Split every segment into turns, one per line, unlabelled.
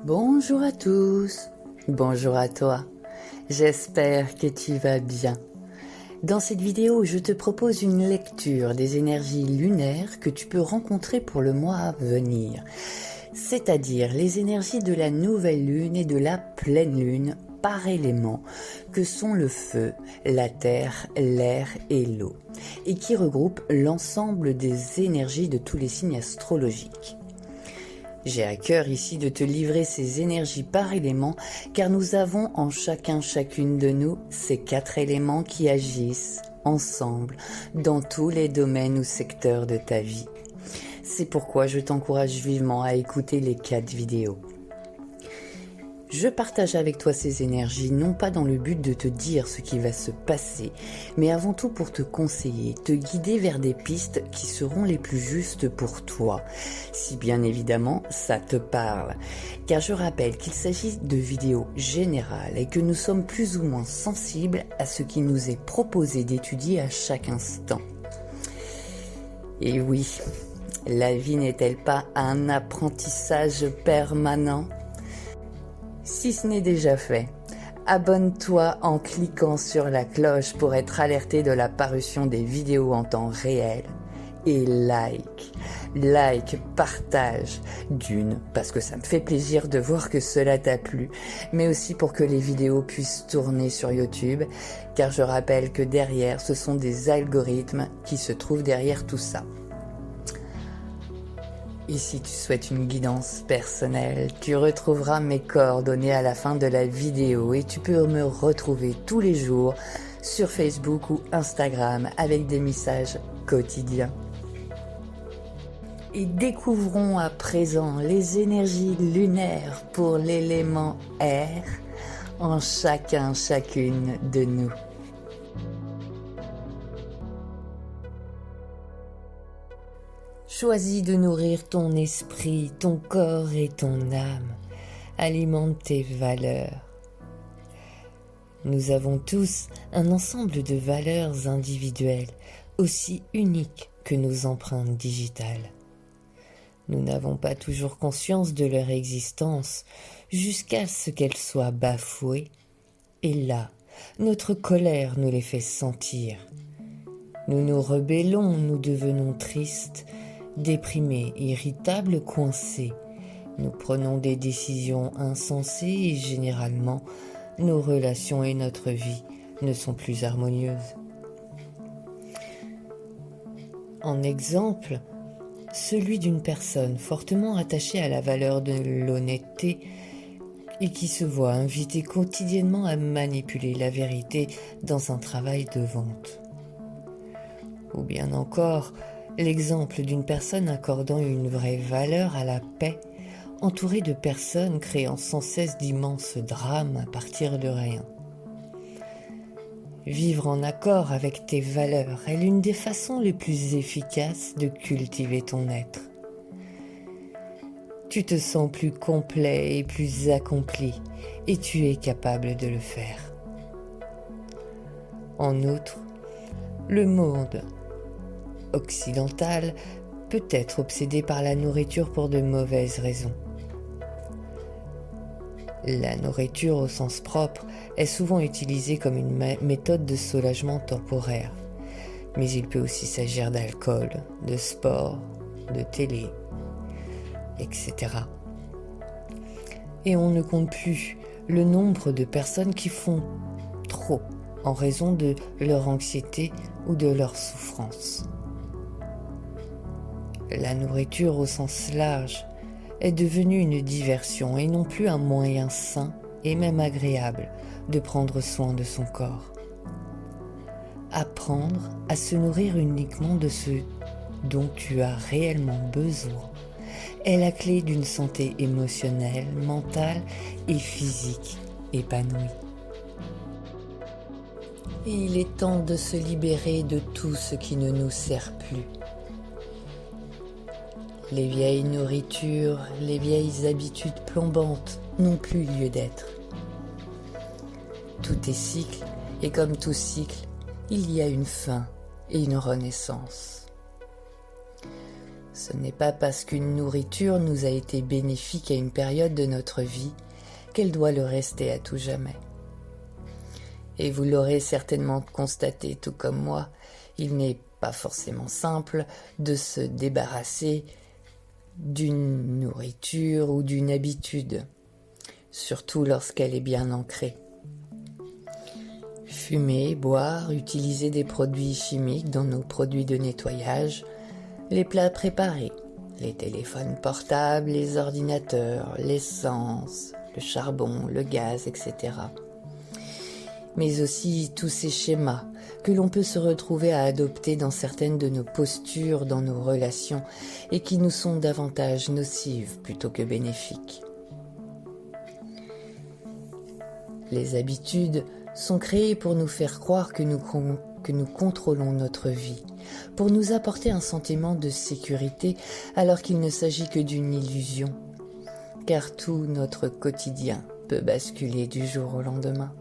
Bonjour à tous, bonjour à toi, j'espère que tu vas bien. Dans cette vidéo, je te propose une lecture des énergies lunaires que tu peux rencontrer pour le mois à venir, c'est-à-dire les énergies de la nouvelle lune et de la pleine lune par élément, que sont le feu, la terre, l'air et l'eau, et qui regroupent l'ensemble des énergies de tous les signes astrologiques. J'ai à cœur ici de te livrer ces énergies par élément, car nous avons en chacune de nous ces 4 éléments qui agissent ensemble dans tous les domaines ou secteurs de ta vie. C'est pourquoi je t'encourage vivement à écouter les 4 vidéos. Je partage avec toi ces énergies, non pas dans le but de te dire ce qui va se passer, mais avant tout pour te conseiller, te guider vers des pistes qui seront les plus justes pour toi, si bien évidemment ça te parle. Car je rappelle qu'il s'agit de vidéos générales et que nous sommes plus ou moins sensibles à ce qui nous est proposé d'étudier à chaque instant. Et oui, la vie n'est-elle pas un apprentissage permanent ? Si ce n'est déjà fait, abonne-toi en cliquant sur la cloche pour être alerté de la parution des vidéos en temps réel. Et like, partage, parce que ça me fait plaisir de voir que cela t'a plu, mais aussi pour que les vidéos puissent tourner sur YouTube, car je rappelle que derrière, ce sont des algorithmes qui se trouvent derrière tout ça. Et si tu souhaites une guidance personnelle, tu retrouveras mes coordonnées à la fin de la vidéo et tu peux me retrouver tous les jours sur Facebook ou Instagram avec des messages quotidiens. Et découvrons à présent les énergies lunaires pour l'élément air en chacune de nous. Choisis de nourrir ton esprit, ton corps et ton âme. Alimente tes valeurs. Nous avons tous un ensemble de valeurs individuelles, aussi uniques que nos empreintes digitales. Nous n'avons pas toujours conscience de leur existence jusqu'à ce qu'elles soient bafouées. Et là, notre colère nous les fait sentir. Nous nous rebellons, nous devenons tristes, déprimés, irritables, coincés. Nous prenons des décisions insensées et généralement, nos relations et notre vie ne sont plus harmonieuses. En exemple, celui d'une personne fortement attachée à la valeur de l'honnêteté et qui se voit invitée quotidiennement à manipuler la vérité dans un travail de vente. Ou bien encore, l'exemple d'une personne accordant une vraie valeur à la paix, entourée de personnes créant sans cesse d'immenses drames à partir de rien. Vivre en accord avec tes valeurs est l'une des façons les plus efficaces de cultiver ton être. Tu te sens plus complet et plus accompli, et tu es capable de le faire. En outre, le monde occidental peut être obsédé par la nourriture pour de mauvaises raisons. La nourriture au sens propre est souvent utilisée comme une méthode de soulagement temporaire, mais il peut aussi s'agir d'alcool, de sport, de télé, etc. Et on ne compte plus le nombre de personnes qui font trop en raison de leur anxiété ou de leur souffrance. La nourriture au sens large est devenue une diversion et non plus un moyen sain et même agréable de prendre soin de son corps. Apprendre à se nourrir uniquement de ce dont tu as réellement besoin est la clé d'une santé émotionnelle, mentale et physique épanouie. Et il est temps de se libérer de tout ce qui ne nous sert plus. Les vieilles nourritures, les vieilles habitudes plombantes n'ont plus lieu d'être. Tout est cycle, et comme tout cycle, il y a une fin et une renaissance. Ce n'est pas parce qu'une nourriture nous a été bénéfique à une période de notre vie qu'elle doit le rester à tout jamais. Et vous l'aurez certainement constaté tout comme moi, il n'est pas forcément simple de se débarrasser d'une nourriture ou d'une habitude, surtout lorsqu'elle est bien ancrée. Fumer, boire, utiliser des produits chimiques dans nos produits de nettoyage, les plats préparés, les téléphones portables, les ordinateurs, l'essence, le charbon, le gaz, etc. Mais aussi tous ces schémas que l'on peut se retrouver à adopter dans certaines de nos postures, dans nos relations, et qui nous sont davantage nocives plutôt que bénéfiques. Les habitudes sont créées pour nous faire croire que nous contrôlons notre vie, pour nous apporter un sentiment de sécurité alors qu'il ne s'agit que d'une illusion, car tout notre quotidien peut basculer du jour au lendemain.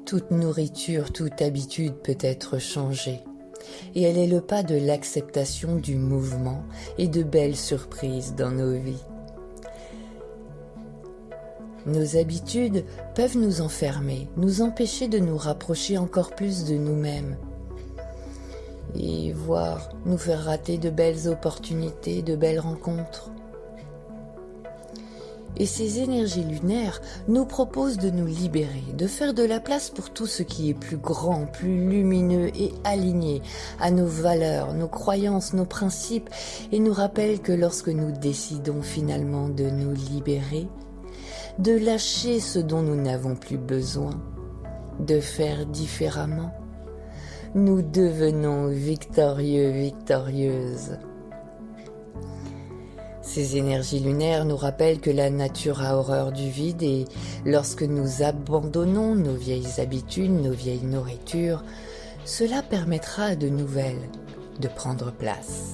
Toute nourriture, toute habitude peut être changée, et elle est le pas de l'acceptation du mouvement et de belles surprises dans nos vies. Nos habitudes peuvent nous enfermer, nous empêcher de nous rapprocher encore plus de nous-mêmes, et voire nous faire rater de belles opportunités, de belles rencontres. Et ces énergies lunaires nous proposent de nous libérer, de faire de la place pour tout ce qui est plus grand, plus lumineux et aligné à nos valeurs, nos croyances, nos principes, et nous rappellent que lorsque nous décidons finalement de nous libérer, de lâcher ce dont nous n'avons plus besoin, de faire différemment, nous devenons victorieux, victorieuses. Ces énergies lunaires nous rappellent que la nature a horreur du vide et lorsque nous abandonnons nos vieilles habitudes, nos vieilles nourritures, cela permettra à de nouvelles de prendre place.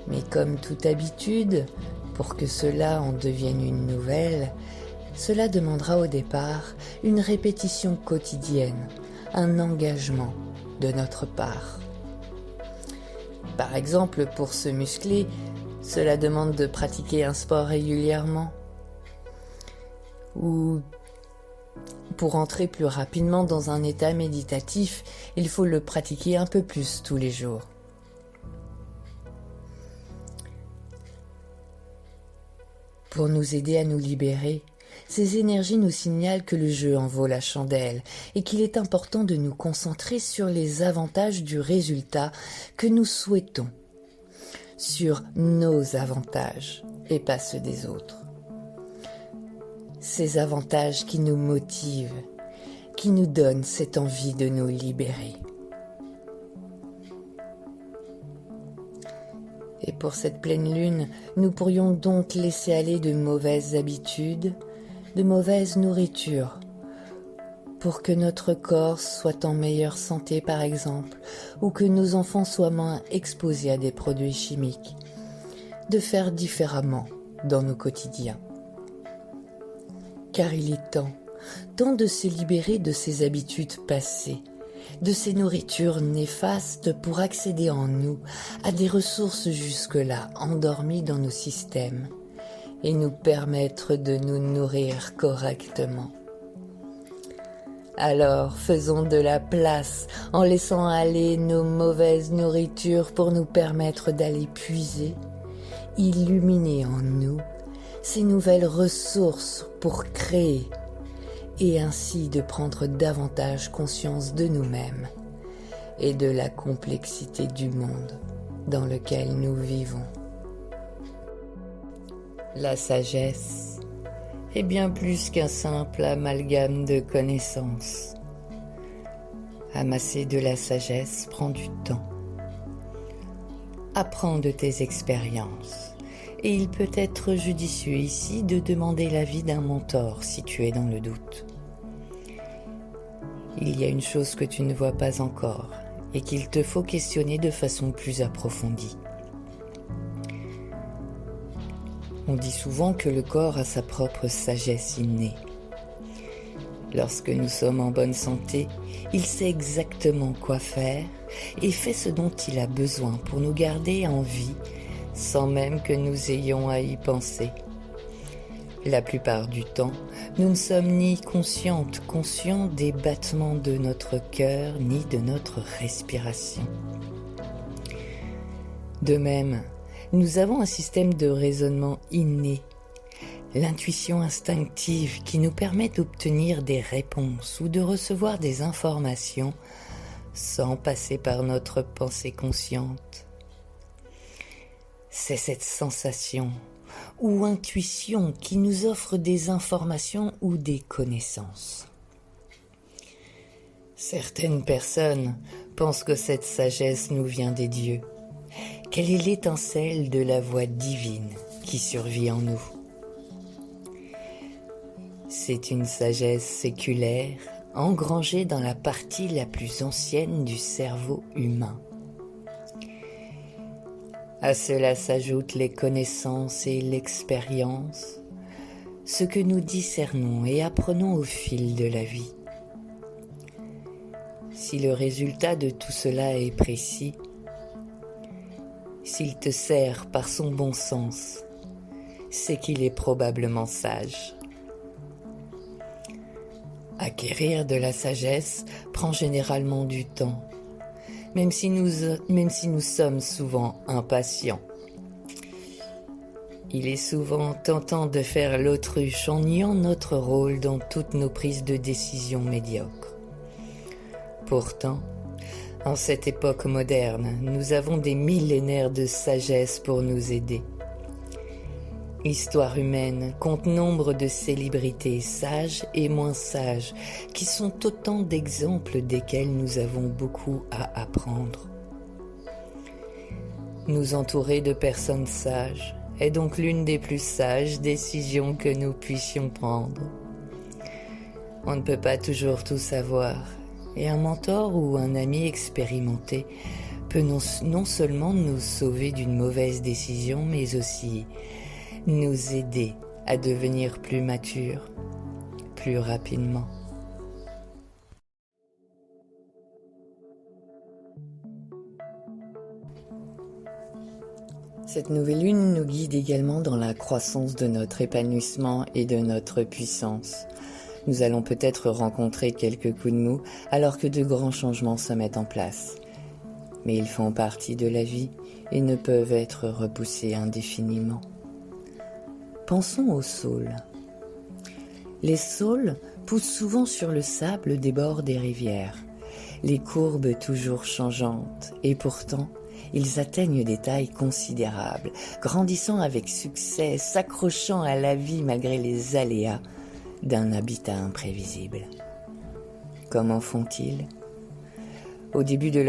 Mais comme toute habitude, pour que cela en devienne une nouvelle, cela demandera au départ une répétition quotidienne, un engagement de notre part. Par exemple, pour se muscler, cela demande de pratiquer un sport régulièrement. Ou pour entrer plus rapidement dans un état méditatif, il faut le pratiquer un peu plus tous les jours. Pour nous aider à nous libérer, ces énergies nous signalent que le jeu en vaut la chandelle et qu'il est important de nous concentrer sur les avantages du résultat que nous souhaitons, sur nos avantages et pas ceux des autres. Ces avantages qui nous motivent, qui nous donnent cette envie de nous libérer. Et pour cette pleine lune, nous pourrions donc laisser aller de mauvaises habitudes, de mauvaise nourriture, pour que notre corps soit en meilleure santé par exemple, ou que nos enfants soient moins exposés à des produits chimiques, de faire différemment dans nos quotidiens. Car il est temps de se libérer de ces habitudes passées, de ces nourritures néfastes pour accéder en nous à des ressources jusque-là endormies dans nos systèmes et nous permettre de nous nourrir correctement. Alors faisons de la place en laissant aller nos mauvaises nourritures pour nous permettre d'aller puiser, illuminer en nous ces nouvelles ressources pour créer et ainsi de prendre davantage conscience de nous-mêmes et de la complexité du monde dans lequel nous vivons. La sagesse est bien plus qu'un simple amalgame de connaissances. Amasser de la sagesse prend du temps. Apprends de tes expériences. Et il peut être judicieux ici de demander l'avis d'un mentor si tu es dans le doute. Il y a une chose que tu ne vois pas encore et qu'il te faut questionner de façon plus approfondie. On dit souvent que le corps a sa propre sagesse innée. Lorsque nous sommes en bonne santé, il sait exactement quoi faire et fait ce dont il a besoin pour nous garder en vie sans même que nous ayons à y penser. La plupart du temps, nous ne sommes ni conscients des battements de notre cœur ni de notre respiration. De même, nous avons un système de raisonnement inné, l'intuition instinctive qui nous permet d'obtenir des réponses ou de recevoir des informations sans passer par notre pensée consciente. C'est cette sensation ou intuition qui nous offre des informations ou des connaissances. Certaines personnes pensent que cette sagesse nous vient des dieux, qu'elle est l'étincelle de la voix divine qui survit en nous. C'est une sagesse séculaire engrangée dans la partie la plus ancienne du cerveau humain. À cela s'ajoutent les connaissances et l'expérience, ce que nous discernons et apprenons au fil de la vie. Si le résultat de tout cela est précis, s'il te sert par son bon sens, c'est qu'il est probablement sage. Acquérir de la sagesse prend généralement du temps, même si nous sommes souvent impatients. Il est souvent tentant de faire l'autruche en niant notre rôle dans toutes nos prises de décision médiocres. Pourtant, en cette époque moderne, nous avons des millénaires de sagesse pour nous aider. L'histoire humaine compte nombre de célébrités sages et moins sages qui sont autant d'exemples desquels nous avons beaucoup à apprendre. Nous entourer de personnes sages est donc l'une des plus sages décisions que nous puissions prendre. On ne peut pas toujours tout savoir et un mentor ou un ami expérimenté peut non seulement nous sauver d'une mauvaise décision mais aussi nous aider à devenir plus matures, plus rapidement. Cette nouvelle lune nous guide également dans la croissance de notre épanouissement et de notre puissance. Nous allons peut-être rencontrer quelques coups de mou alors que de grands changements se mettent en place. Mais ils font partie de la vie et ne peuvent être repoussés indéfiniment. Pensons aux saules. Les saules poussent souvent sur le sable des bords des rivières, les courbes toujours changeantes, et pourtant, ils atteignent des tailles considérables, grandissant avec succès, s'accrochant à la vie malgré les aléas d'un habitat imprévisible. Comment font-ils ? Au début de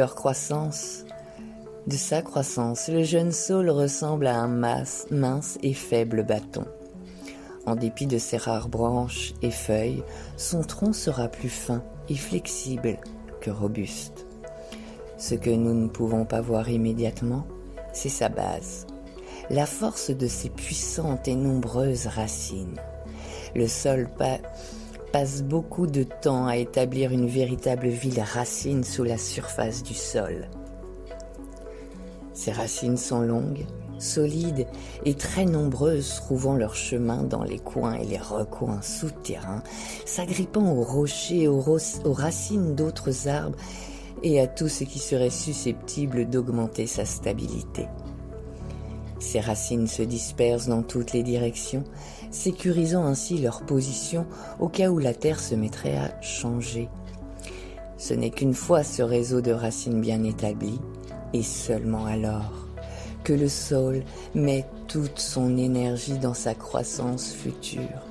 sa croissance, le jeune saule ressemble à un mince et faible bâton. En dépit de ses rares branches et feuilles, son tronc sera plus fin et flexible que robuste. Ce que nous ne pouvons pas voir immédiatement, c'est sa base, la force de ses puissantes et nombreuses racines. Le sol passe beaucoup de temps à établir une véritable ville racine sous la surface du sol. Ces racines sont longues, solides et très nombreuses, trouvant leur chemin dans les coins et les recoins souterrains, s'agrippant aux rochers, aux racines d'autres arbres et à tout ce qui serait susceptible d'augmenter sa stabilité. Ces racines se dispersent dans toutes les directions, sécurisant ainsi leur position au cas où la terre se mettrait à changer. Ce n'est qu'une fois ce réseau de racines bien établi, et seulement alors, que le sol met toute son énergie dans sa croissance future.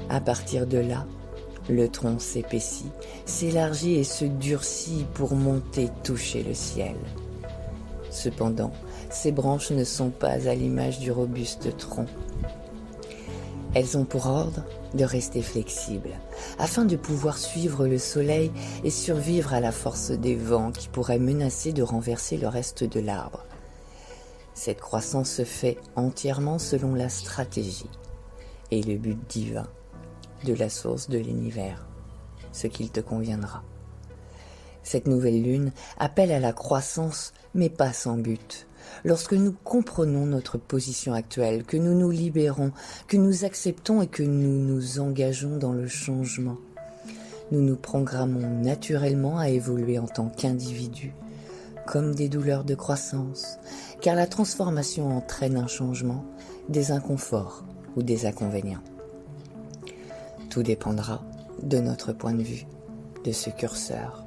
À partir de là, le tronc s'épaissit, s'élargit et se durcit pour monter toucher le ciel. Cependant, ces branches ne sont pas à l'image du robuste tronc. Elles ont pour ordre de rester flexibles, afin de pouvoir suivre le soleil et survivre à la force des vents qui pourraient menacer de renverser le reste de l'arbre. Cette croissance se fait entièrement selon la stratégie et le but divin de la source de l'univers. ce qu'il te conviendra. Cette nouvelle lune appelle à la croissance, mais pas sans but. Lorsque nous comprenons notre position actuelle, que nous nous libérons, que nous acceptons et que nous nous engageons dans le changement, nous nous programmons naturellement à évoluer en tant qu'individus, comme des douleurs de croissance, car la transformation entraîne un changement, des inconforts ou des inconvénients. Tout dépendra de notre point de vue, de ce curseur,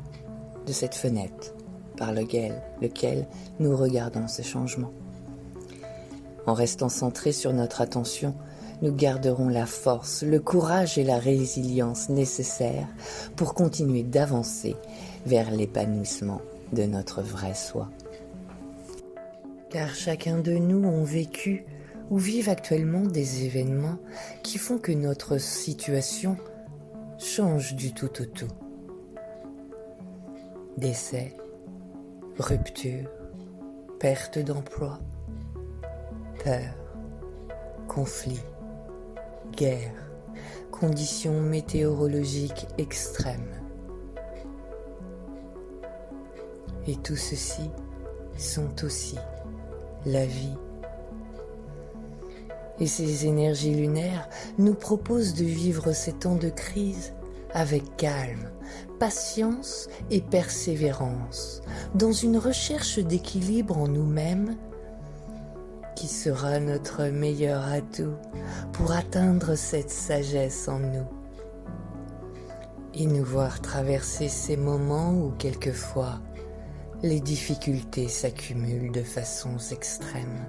de cette fenêtre par lequel nous regardons ce changement. En restant centrés sur notre attention, nous garderons la force, le courage et la résilience nécessaires pour continuer d'avancer vers l'épanouissement de notre vrai soi. Car chacun de nous a vécu ou vivent actuellement des événements qui font que notre situation change du tout au tout. Décès, rupture, perte d'emploi, peur, conflit, guerre, conditions météorologiques extrêmes. Et tout ceci sont aussi la vie. Et ces énergies lunaires nous proposent de vivre ces temps de crise avec calme, patience et persévérance, dans une recherche d'équilibre en nous-mêmes qui sera notre meilleur atout pour atteindre cette sagesse en nous et nous voir traverser ces moments où quelquefois les difficultés s'accumulent de façons extrêmes.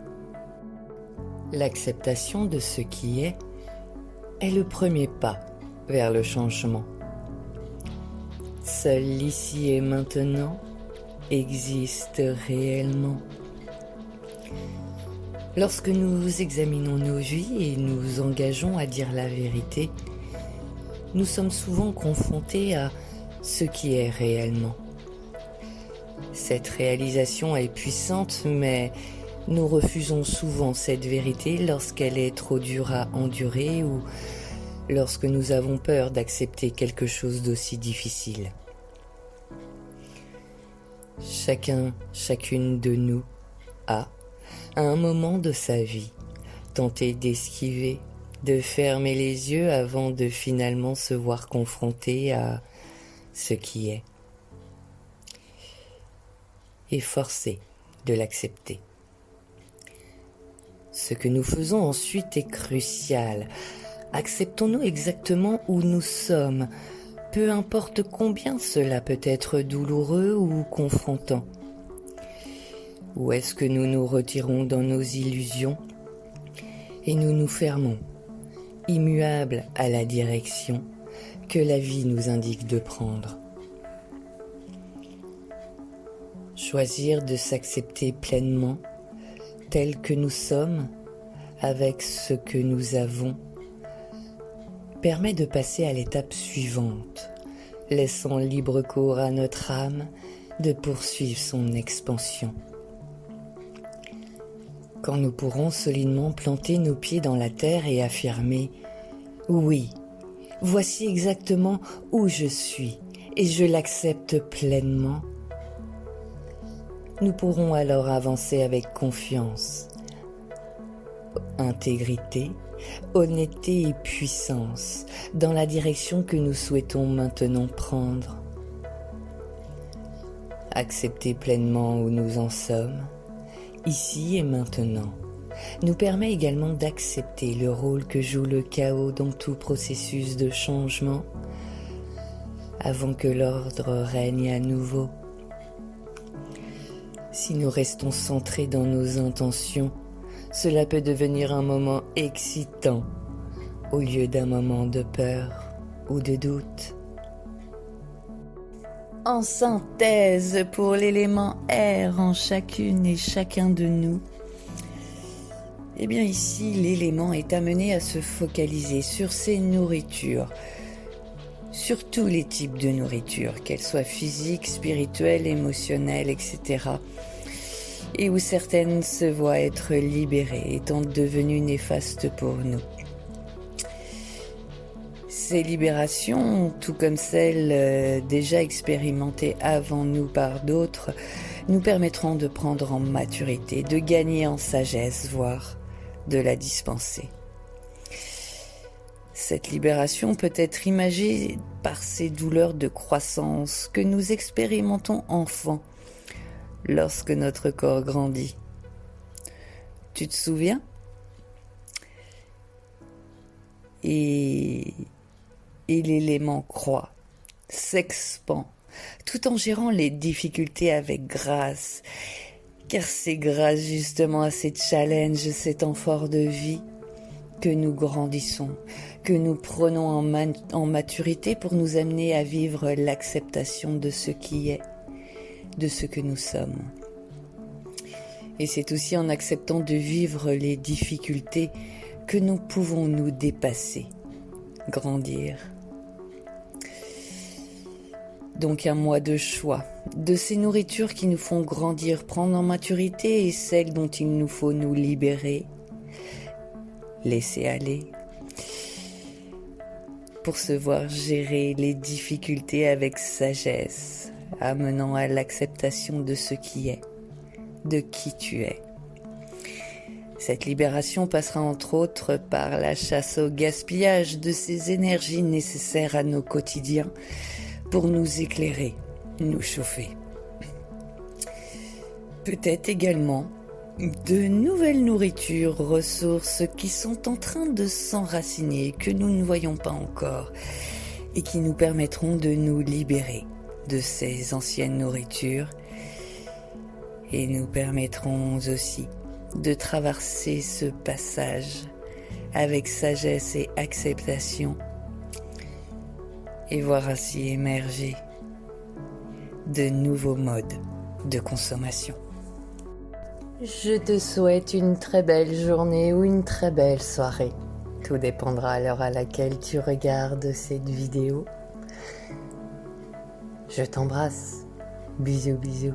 L'acceptation de ce qui est le premier pas vers le changement. Seul l'ici et maintenant existe réellement. Lorsque nous examinons nos vies et nous engageons à dire la vérité, nous sommes souvent confrontés à ce qui est réellement. Cette réalisation est puissante, mais nous refusons souvent cette vérité lorsqu'elle est trop dure à endurer ou lorsque nous avons peur d'accepter quelque chose d'aussi difficile. Chacune de nous a, à un moment de sa vie, tenté d'esquiver, de fermer les yeux avant de finalement se voir confronté à ce qui est, et forcé de l'accepter. Ce que nous faisons ensuite est crucial. Acceptons-nous exactement où nous sommes, peu importe combien cela peut être douloureux ou confrontant. Ou est-ce que nous nous retirons dans nos illusions et nous nous fermons, immuables à la direction que la vie nous indique de prendre? Choisir de s'accepter pleinement tel que nous sommes, avec ce que nous avons, permet de passer à l'étape suivante, laissant libre cours à notre âme de poursuivre son expansion. Quand nous pourrons solidement planter nos pieds dans la terre et affirmer « Oui, voici exactement où je suis et je l'accepte pleinement », nous pourrons alors avancer avec confiance, intégrité, honnêteté et puissance dans la direction que nous souhaitons maintenant prendre. Accepter pleinement où nous en sommes, ici et maintenant, nous permet également d'accepter le rôle que joue le chaos dans tout processus de changement avant que l'ordre règne à nouveau. Si nous restons centrés dans nos intentions, cela peut devenir un moment excitant au lieu d'un moment de peur ou de doute. En synthèse, pour l'élément air en chacune et chacun de nous, eh bien ici, l'élément est amené à se focaliser sur ses nourritures, sur tous les types de nourriture, qu'elles soient physiques, spirituelles, émotionnelles, etc. Et où certaines se voient être libérées, étant devenues néfastes pour nous. Ces libérations, tout comme celles déjà expérimentées avant nous par d'autres, nous permettront de prendre en maturité, de gagner en sagesse, voire de la dispenser. Cette libération peut être imagée par ces douleurs de croissance que nous expérimentons enfants lorsque notre corps grandit. Tu te souviens ? Et l'élément croît, s'expand, tout en gérant les difficultés avec grâce. Car c'est grâce justement à ces challenges, ces temps forts de vie, que nous grandissons, que nous prenons en maturité pour nous amener à vivre l'acceptation de ce qui est, de ce que nous sommes. Et c'est aussi en acceptant de vivre les difficultés que nous pouvons nous dépasser, grandir. Donc un mois de choix, de ces nourritures qui nous font grandir, prendre en maturité et celles dont il nous faut nous libérer, laisser aller, pour se voir gérer les difficultés avec sagesse, amenant à l'acceptation de ce qui est, de qui tu es. Cette libération passera entre autres par la chasse au gaspillage de ces énergies nécessaires à nos quotidiens pour nous éclairer, nous chauffer. Peut-être également de nouvelles nourritures, ressources qui sont en train de s'enraciner, que nous ne voyons pas encore et qui nous permettront de nous libérer de ces anciennes nourritures et nous permettront aussi de traverser ce passage avec sagesse et acceptation et voir ainsi émerger de nouveaux modes de consommation. Je te souhaite une très belle journée ou une très belle soirée. Tout dépendra à l'heure à laquelle tu regardes cette vidéo. Je t'embrasse. Bisous, bisous.